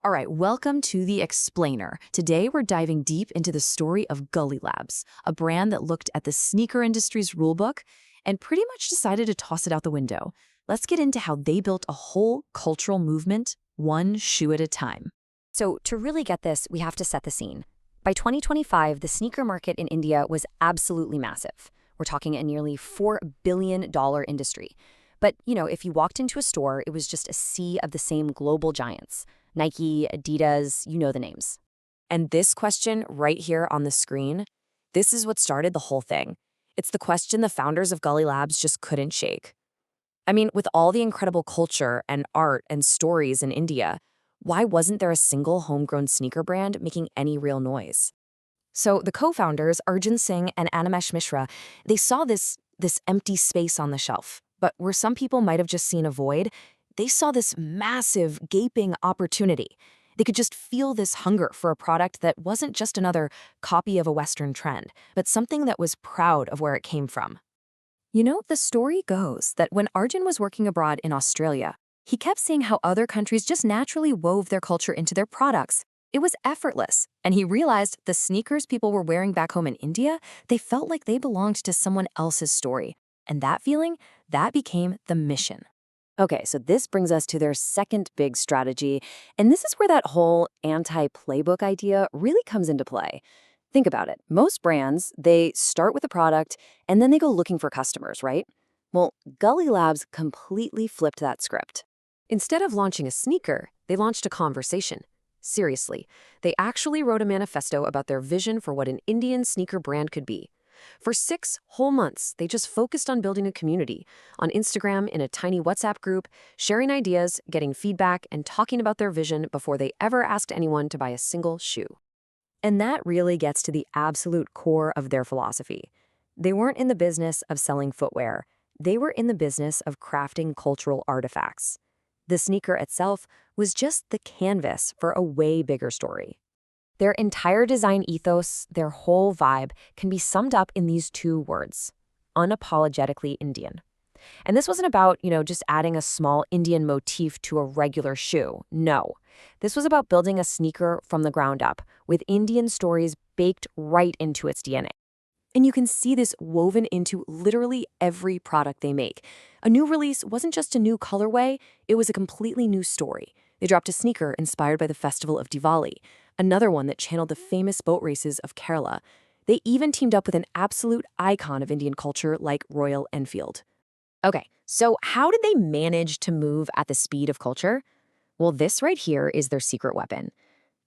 All right, welcome to The Explainer. Today, we're diving deep into the story of Gully Labs, a brand that looked at the sneaker industry's rulebook and pretty much decided to toss it out the window. Let's get into how they built a whole cultural movement, one shoe at a time. So to really get this, we have to set the scene. By 2025, the sneaker market in India was absolutely massive. We're talking a nearly $4 billion industry. But, if you walked into a store, it was just a sea of the same global giants. Nike, Adidas, you know the names. And this question right here on the screen, this is what started the whole thing. It's the question the founders of Gully Labs just couldn't shake. I mean, with all the incredible culture and art and stories in India, why wasn't there a single homegrown sneaker brand making any real noise? So the co-founders, Arjun Singh and Animesh Mishra, they saw this empty space on the shelf. But where some people might have just seen a void, they saw this massive, gaping opportunity. They could just feel this hunger for a product that wasn't just another copy of a Western trend, but something that was proud of where it came from. The story goes that when Arjun was working abroad in Australia, he kept seeing how other countries just naturally wove their culture into their products. It was effortless, and he realized the sneakers people were wearing back home in India, they felt like they belonged to someone else's story. And that feeling, that became the mission. Okay, so this brings us to their second big strategy, and this is where that whole anti-playbook idea really comes into play. Think about it. Most brands, they start with a product, and then they go looking for customers, right? Well, Gully Labs completely flipped that script. Instead of launching a sneaker, they launched a conversation. Seriously, they actually wrote a manifesto about their vision for what an Indian sneaker brand could be. For 6 whole months, they just focused on building a community, on Instagram in a tiny WhatsApp group, sharing ideas, getting feedback, and talking about their vision before they ever asked anyone to buy a single shoe. And that really gets to the absolute core of their philosophy. They weren't in the business of selling footwear. They were in the business of crafting cultural artifacts. The sneaker itself was just the canvas for a way bigger story. Their entire design ethos, their whole vibe, can be summed up in these 2 words: unapologetically Indian. And this wasn't about, just adding a small Indian motif to a regular shoe. No. This was about building a sneaker from the ground up, with Indian stories baked right into its DNA. And you can see this woven into literally every product they make. A new release wasn't just a new colorway, it was a completely new story. They dropped a sneaker inspired by the festival of Diwali, another one that channeled the famous boat races of Kerala. They even teamed up with an absolute icon of Indian culture like Royal Enfield. Okay, so how did they manage to move at the speed of culture? Well, this right here is their secret weapon.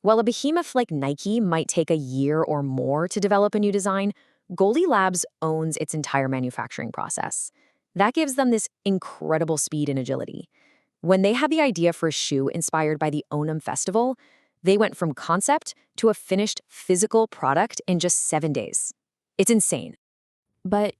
While a behemoth like Nike might take a year or more to develop a new design, Gully Labs owns its entire manufacturing process. That gives them this incredible speed and agility. When they had the idea for a shoe inspired by the Onam festival, they went from concept to a finished physical product in just 7 days. It's insane. But,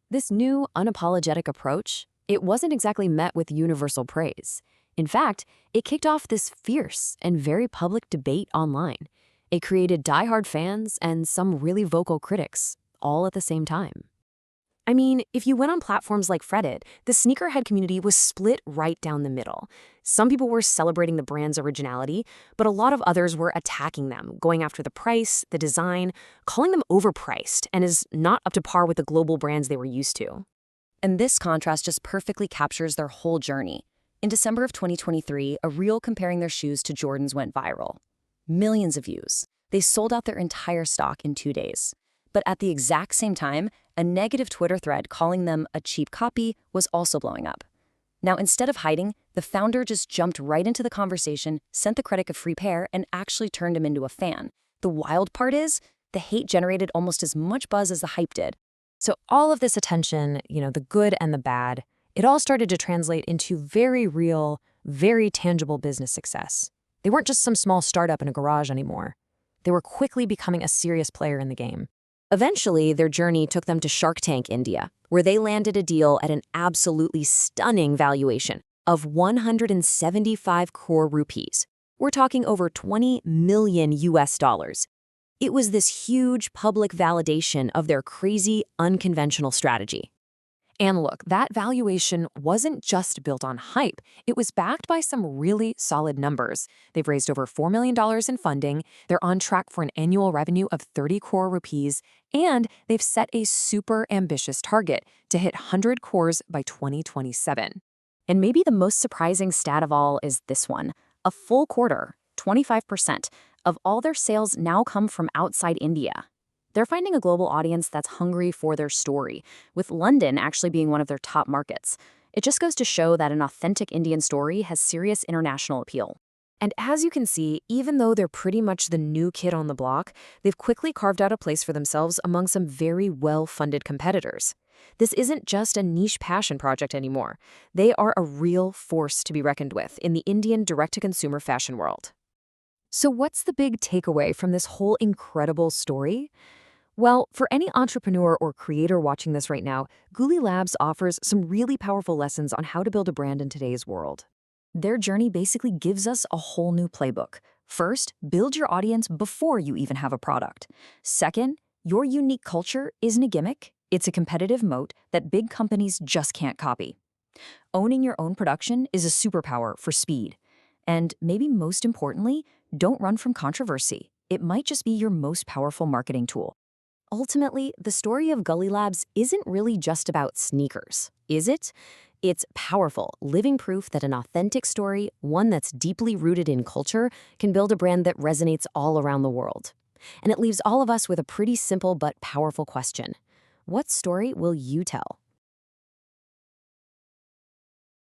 this new unapologetic approach, it wasn't exactly met with universal praise. In fact, it kicked off this fierce and very public debate online. It created diehard fans and some really vocal critics, all at the same time. I mean, if you went on platforms like Reddit, the sneakerhead community was split right down the middle. Some people were celebrating the brand's originality, but a lot of others were attacking them, going after the price, the design, calling them overpriced, and is not up to par with the global brands they were used to. And this contrast just perfectly captures their whole journey. In December of 2023, a reel comparing their shoes to Jordan's went viral. Millions of views. They sold out their entire stock in 2 days. But at the exact same time, a negative Twitter thread calling them a cheap copy was also blowing up. Now, instead of hiding, the founder just jumped right into the conversation, sent the critic a free pair, and actually turned him into a fan. The wild part is, the hate generated almost as much buzz as the hype did. So all of this attention, the good and the bad, it all started to translate into very real, very tangible business success. They weren't just some small startup in a garage anymore. They were quickly becoming a serious player in the game. Eventually, their journey took them to Shark Tank India, where they landed a deal at an absolutely stunning valuation of 175 crore rupees. We're talking over 20 million US dollars. It was this huge public validation of their crazy, unconventional strategy. And look, that valuation wasn't just built on hype. It was backed by some really solid numbers. They've raised over $4 million in funding, they're on track for an annual revenue of 30 crore rupees, and they've set a super ambitious target to hit 100 crores by 2027. And maybe the most surprising stat of all is this one. A full quarter, 25%, of all their sales now come from outside India. They're finding a global audience that's hungry for their story, with London actually being one of their top markets. It just goes to show that an authentic Indian story has serious international appeal. And as you can see, even though they're pretty much the new kid on the block, they've quickly carved out a place for themselves among some very well-funded competitors. This isn't just a niche passion project anymore. They are a real force to be reckoned with in the Indian direct-to-consumer fashion world. So what's the big takeaway from this whole incredible story? Well, for any entrepreneur or creator watching this right now, Gully Labs offers some really powerful lessons on how to build a brand in today's world. Their journey basically gives us a whole new playbook. First, build your audience before you even have a product. Second, your unique culture isn't a gimmick, it's a competitive moat that big companies just can't copy. Owning your own production is a superpower for speed. And maybe most importantly, don't run from controversy. It might just be your most powerful marketing tool. Ultimately, the story of Gully Labs isn't really just about sneakers, is it? It's powerful, living proof that an authentic story, one that's deeply rooted in culture, can build a brand that resonates all around the world. And it leaves all of us with a pretty simple but powerful question. What story will you tell?